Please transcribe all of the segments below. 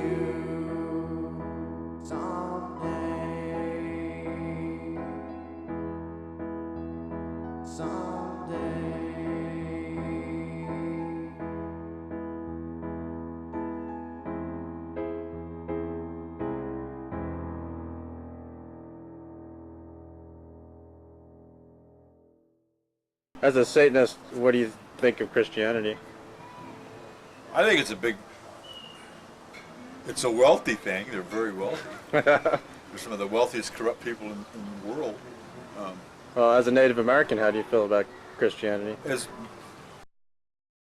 you someday. Someday. As a Satanist, what do you think of Christianity? I think it's a wealthy thing. They're very wealthy. They're some of the wealthiest corrupt people in the world. Well, as a Native American, how do you feel about Christianity?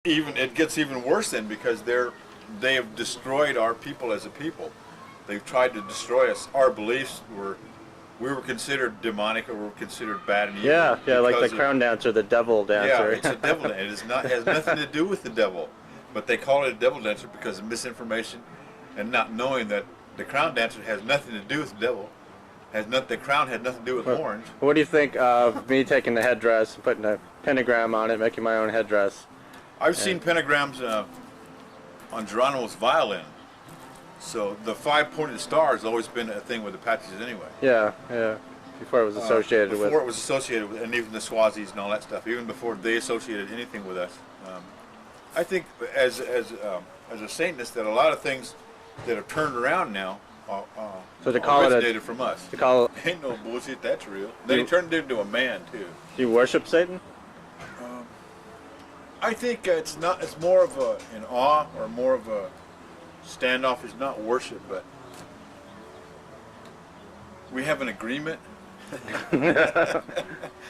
It gets even worse then, because they have destroyed our people as a people. They've tried to destroy us. Our beliefs we were considered demonic, or we were considered bad and evil. Yeah, like the crown dancer, the devil dancer. Yeah, it's a devil dance. It has nothing to do with the devil, but they call it a devil dancer because of misinformation and not knowing that the crown dancer has nothing to do with the devil. The crown had nothing to do with horns. What do you think of me taking the headdress and putting a pentagram on it, making my own headdress? I've seen pentagrams on Geronimo's violin. So the 5-pointed star has always been a thing with Apaches anyway. Yeah. Before it was associated with. Before it was associated with, and even the Swazis and all that stuff. Even before they associated anything with us. I think as a Satanist that a lot of things that have turned around now so to call originated from us. To call Ain't no bullshit. That's real. They turned it into a man too. Do you worship Satan? I think it's more of an awe, or more of a standoff. Is not worship, but we have an agreement.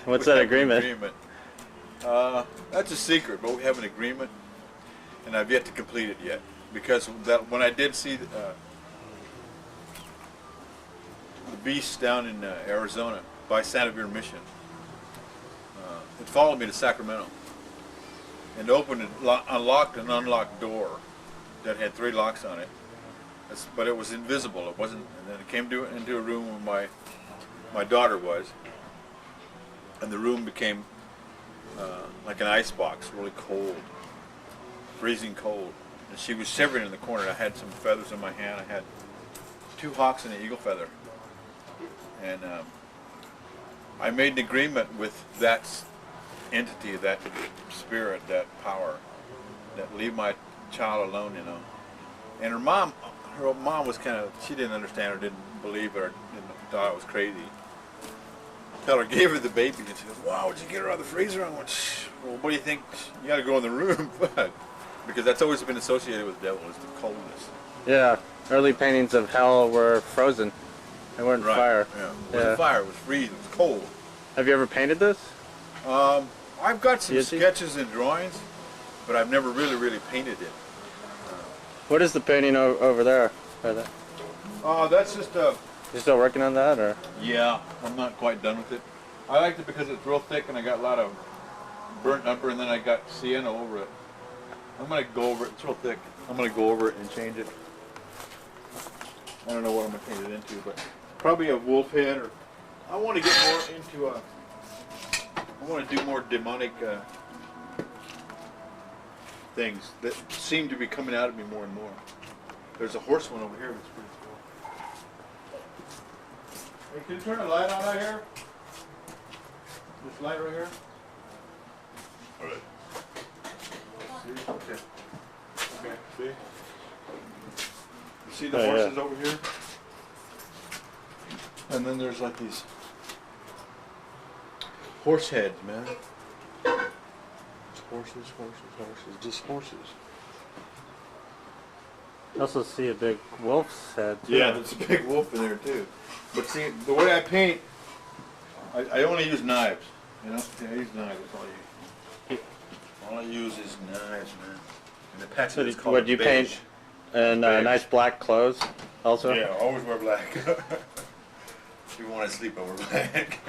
What's that agreement? That's a secret, but we have an agreement, and I've yet to complete it yet. Because when I did see the beast down in Arizona by Santa Vera Mission, it followed me to Sacramento and opened and unlocked an unlocked door that had 3 locks on it. But it was invisible. It wasn't. And then it came into a room where my daughter was, and the room became like an ice box, really cold, freezing cold. And she was shivering in the corner. I had some feathers in my hand. I had 2 hawks and an eagle feather. And I made an agreement with that entity, that spirit, that power, that leave my child alone, you know. And her mom was kind of, she didn't understand or didn't believe it or thought I was crazy. Until I gave her the baby and she goes, "Wow, did you get her out of the freezer?" I went, "Well, what do you think? You got to go in the room." Because that's always been associated with the devil, is the coldness. Yeah, early paintings of hell were frozen. They weren't fire. Yeah. It wasn't fire, it was freezing, it was cold. Have you ever painted this? I've got some sketches and drawings, but I've never really painted it. What is the painting over there? That's just a... You still working on that, or? Yeah, I'm not quite done with it. I liked it because it's real thick and I got a lot of burnt umber, and then I got sienna over it. I'm going to go over it. It's real thick. I'm going to go over it and change it. I don't know what I'm going to paint it into, but probably a wolf head, or I want to get more into I want to do more demonic things that seem to be coming out of me more and more. There's a horse one over here that's pretty cool. Hey, can you turn the light on out here? This light right here? Alright. See? Okay. Okay, see? You see the horses over here? And then there's like these horse heads, man. Horses, just horses. I also see a big wolf's head, too. Yeah, there's a big wolf in there, too. But see, the way I paint, I only use knives, you know? Yeah, I use knives, that's all I use. All I use is knives, man. And the Apache is called what do you paint? And nice black clothes, also? Yeah, always wear black. If you want to sleep, I wear black.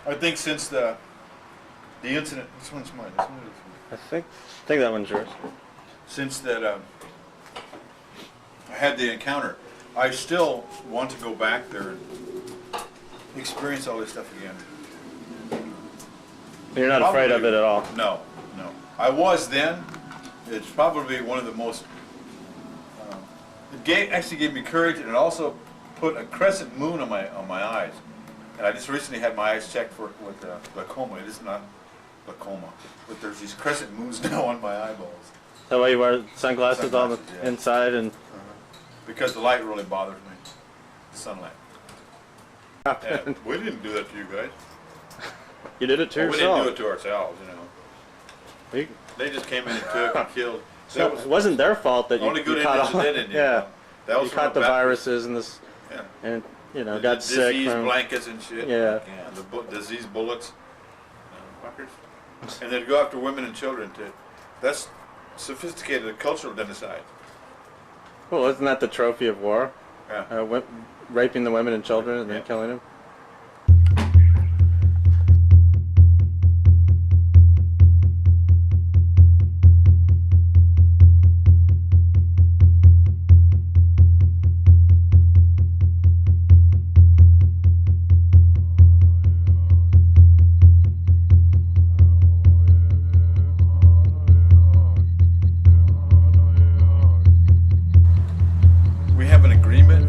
I think since the incident, this one's mine. This one is mine. I think that one's yours. Since that I had the encounter, I still want to go back there and experience all this stuff again. You're not afraid of it at all? No, no. I was then. It's probably one of the most actually gave me courage, and it also put a crescent moon on my eyes. And I just recently had my eyes checked with glaucoma. It is not glaucoma, but there's these crescent moons now on my eyeballs. So why you wear sunglasses all the Yeah. inside and? Because the light really bothers me. The sunlight. And we didn't do that to you guys. You did it to Well, we yourself. didn't do it to ourselves, you know. They just came in and took and killed. So it wasn't their fault that you, only good you caught Indians all. that didn't. Yeah, Know. That was you caught the viruses and this, Yeah. and you know The got sick disease from. blankets and shit. Yeah. The disease bullets. Fuckers. And they'd go after women and children too. That's sophisticated cultural genocide. Well, isn't that the trophy of war? Yeah. Raping the women and children and then Yeah. killing them. We have an agreement.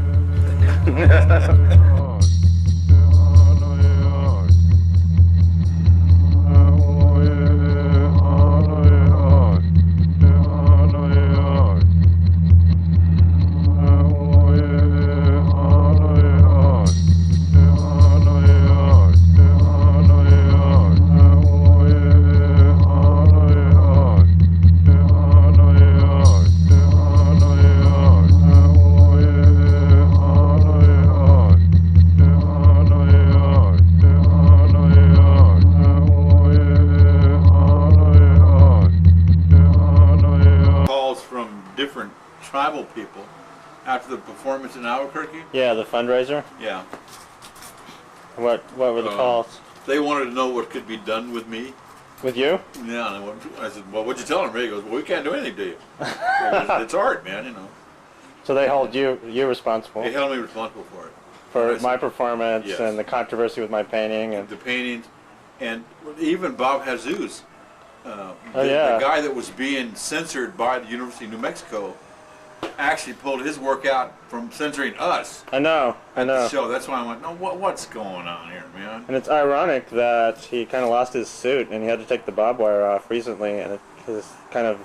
Calls from different tribal people after the performance in Albuquerque. Yeah, the fundraiser. Yeah. What were the calls? They wanted to know what could be done with me. With you? Yeah, and I said, well, what'd you tell him? He goes, well, we can't do anything to you. It's art, man, you know. So they hold you responsible They held me responsible for it. for I my said, performance Yes. and the controversy with my painting and the paintings, and even Bob Jesus, yeah. the guy that was being censored by the University of New Mexico, actually pulled his work out from censoring us. I know. So that's why I went, no, what's going on here, man? And it's ironic that he kind of lost his suit and he had to take the barbed wire off recently, and it has kind of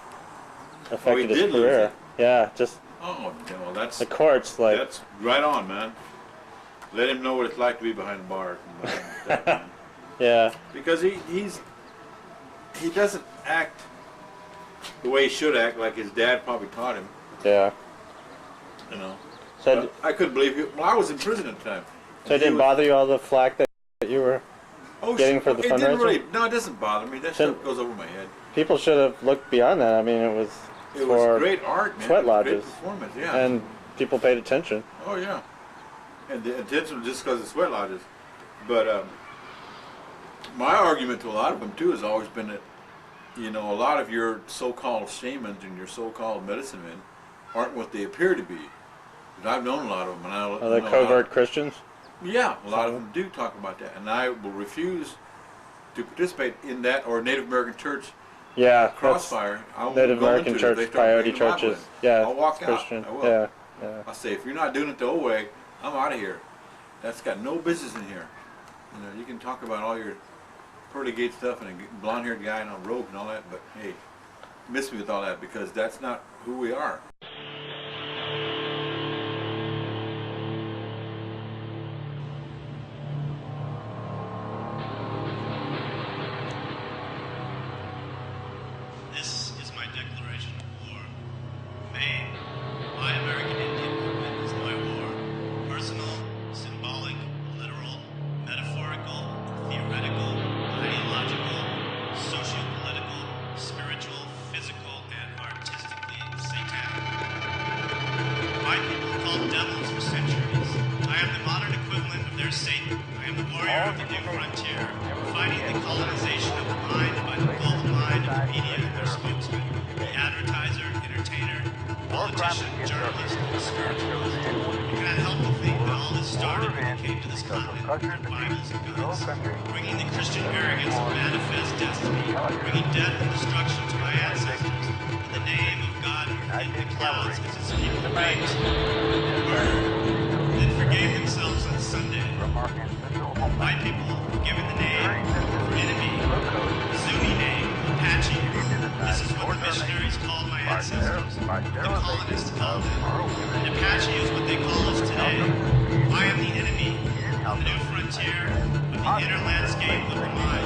affected his did lose career. it. Yeah, just Oh, well, that's the courts, like, that's right on, man. Let him know what it's like to be behind the bars. yeah, Because he doesn't act the way he should act, like his dad probably taught him. yeah. You know. So, But I couldn't believe it. Well, I was in prison at the time. so it didn't bother you all the flack that you were getting for the It didn't fundraiser? really. No, it doesn't bother me. That stuff goes over my head. People should have looked beyond that. I mean, it was It for was great art, man. sweat It was lodges. Great performance, yeah. and people paid attention. Oh yeah. And the attention just because of sweat lodges. But my argument to a lot of them too has always been that, you know, a lot of your so-called shamans and your so-called medicine men aren't what they appear to be. 'Cause I've known a lot of them, and I Are they know covert Christians? Yeah, a lot of them do talk about that, and I will refuse to participate in that or Native American Church Yeah, crossfire. I won't Native go American into it if they Church, start Coyote bringing them out churches. with it. Yeah, I'll walk it's out. Christian. I will. Yeah, yeah. I say, if you're not doing it the old way, I'm out of here. That's got no business in here. You know, you can talk about all your pearly gate stuff and a blonde-haired guy in a robe and all that, but hey, miss me with all that because that's not who we are. This is my declaration of war. Maine, my American Indian movement is my war. Personal, symbolic, literal, metaphorical, theoretical, ideological, socio-political, spiritual, physical, and artistically satanic. My people are called devils for centuries. I am the modern equivalent of their Satan. I am the warrior of the new frontier, fighting the colonization of the mind by the gold mine of the media and their spokesman, the advertiser, entertainer, politician, journalist, and spiritualist. You cannot help but think that all this started when we came to this continent with Bibles and guns, bringing the Christian arrogance of manifest destiny, bringing death and destruction to my ancestors in the name of God and in the clouds as his people raped, murdered, then forgave themselves on Sunday. My people were given the name for enemy, the Zuni name, Apache. This is what the missionaries called my ancestors, what the colonists called them. And Apache is what they call us today. I am the enemy on the new frontier of the inner landscape of the mind.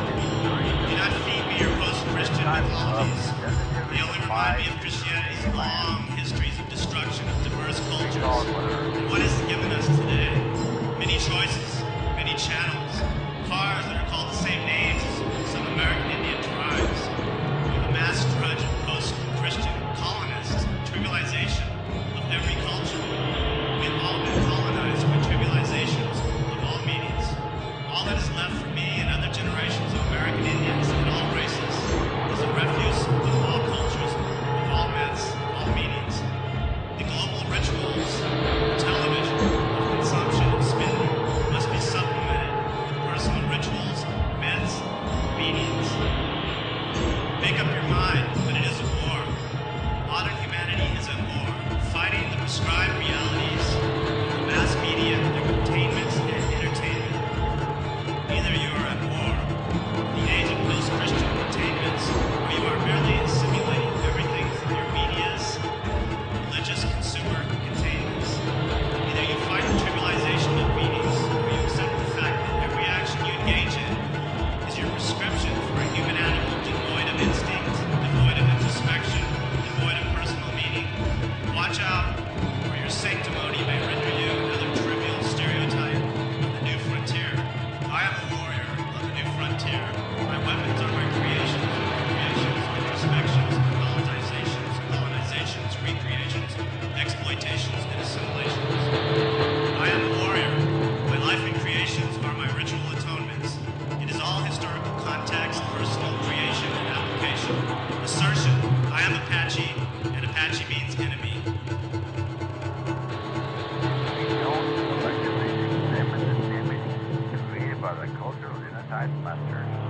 Do not feed me your post-Christian mythologies. They only remind me of Christianity's long histories of destruction of diverse cultures. And what is given us today? Many choices, many channels, cars that are called the same names as some American Indian tribes. We have a mass drudge of post-Christian colonists, trivialization of every culture. We have all been colonized by trivializations of all meanings. All that is left for me and other generations of American Indians and all races is a refuse of all cultures, of all myths, of all meanings. The global rituals of television, of consumption and spending must be supplemented with personal rituals, myths, meanings. Make up your mind that it is a war. Modern humanity is at war, fighting the prescribed realities of the mass media, their containments and entertainment. Either you are at war, the age of post-Christian containments, or you are merely simulating everything through your media's religious consumer containments. Either you fight the trivialization of meanings, or you accept the fact that every action you engage in is your prescription for a human animal devoid of instinct, devoid of introspection, devoid of personal meaning. Watch out, or your sanctimony may render you another trivial stereotype of the new frontier. I am a warrior of the new frontier. My weapons are my creations, introspections, colonizations, recreations, exploitations, and assimilations. I am a warrior. My life and creations are my ritual atonements. It is all historical context, personal creation, and application. Assertion, I am Apache, and Apache means enemy. The legacy, examines its image, created by the cultural unitized masters.